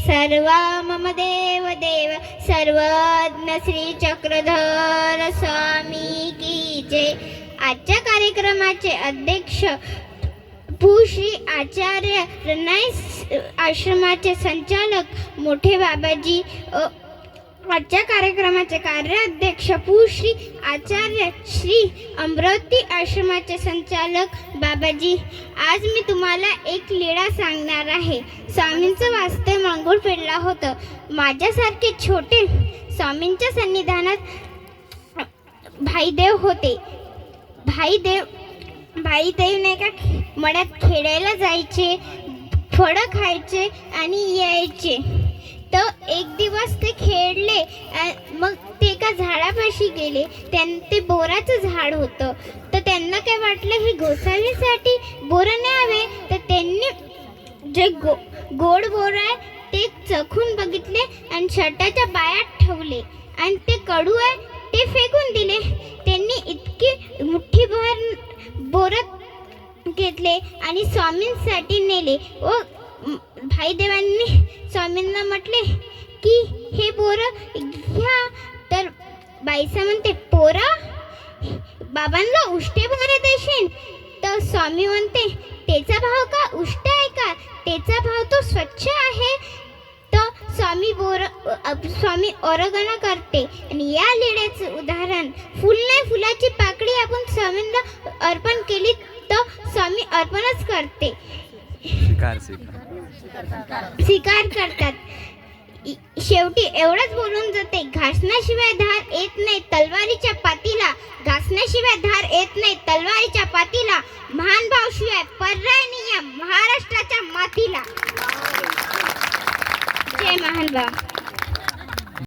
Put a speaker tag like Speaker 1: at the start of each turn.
Speaker 1: सर्व मम देव देव सर्वज्ञ श्री चक्रधर स्वामी की जय. आजच्या कार्यक्रमाचे अध्यक्ष श्री आचार्य रनाई आश्रमाचे संचालक मोठे बाबाजी. आजच्या कार्यक्रमाचे कार्याध्यक्ष श्री आचार्य श्री अमरावती आश्रमाचे संचालक बाबाजी. आज मी तुम्हाला एक लीळा सांगणार आहे. स्वामींचं वास्तव मांगूर पेटला होतं. माझ्यासारखे छोटे स्वामींच्या सन्निधानात भाईदेव होते. भाईदेव नाही का मळ्यात खेळायला जायचे, फळं खायचे आणि यायचे. तर एक दिवस ते खेळले, मग ते एका झाडापाशी गेले. ते बोराचं झाड होतं. तर त्यांना काय वाटलं हे गोसावीसाठी बोरं न्यावे. तर त्यांनी जे गोड बोर आहे ते चखून बघितले आणि छटाच्या बायात ठेवले आणि ते कडू आहे ते फेकून दिले. त्यांनी इतकी मुठ्ठीभर बोरं घेतले आणि स्वामींसाठी नेले. व भाईदेवांनी स्वामींना म्हटले की हे बोरं घ्या. तर बाईसा म्हणते, पोरा बाबांना उष्टे बोरं देशील? तर स्वामी म्हणते, त्याचा भाव का उष्ट आहे का? त्याचा भाव तो स्वच्छ आहे. तर स्वामी ओरगणा करते. आणि या लीळेचं उदाहरण फुल नाही, फुलाची पाकळी आपण स्वामींना अर्पण केली तर स्वामी अर्पणच करते, स्वीकार करतात. शेवटी एवढंच बोलून जाते, घासण्याशिवाय धार येत नाही तलवारीच्या पातीला. घासण्याशिवाय धार येत नाही तलवारीच्या पातीला. महान भावशिवाय पर्याय नाही या महाराष्ट्राच्या मातीला. जय महान भाव.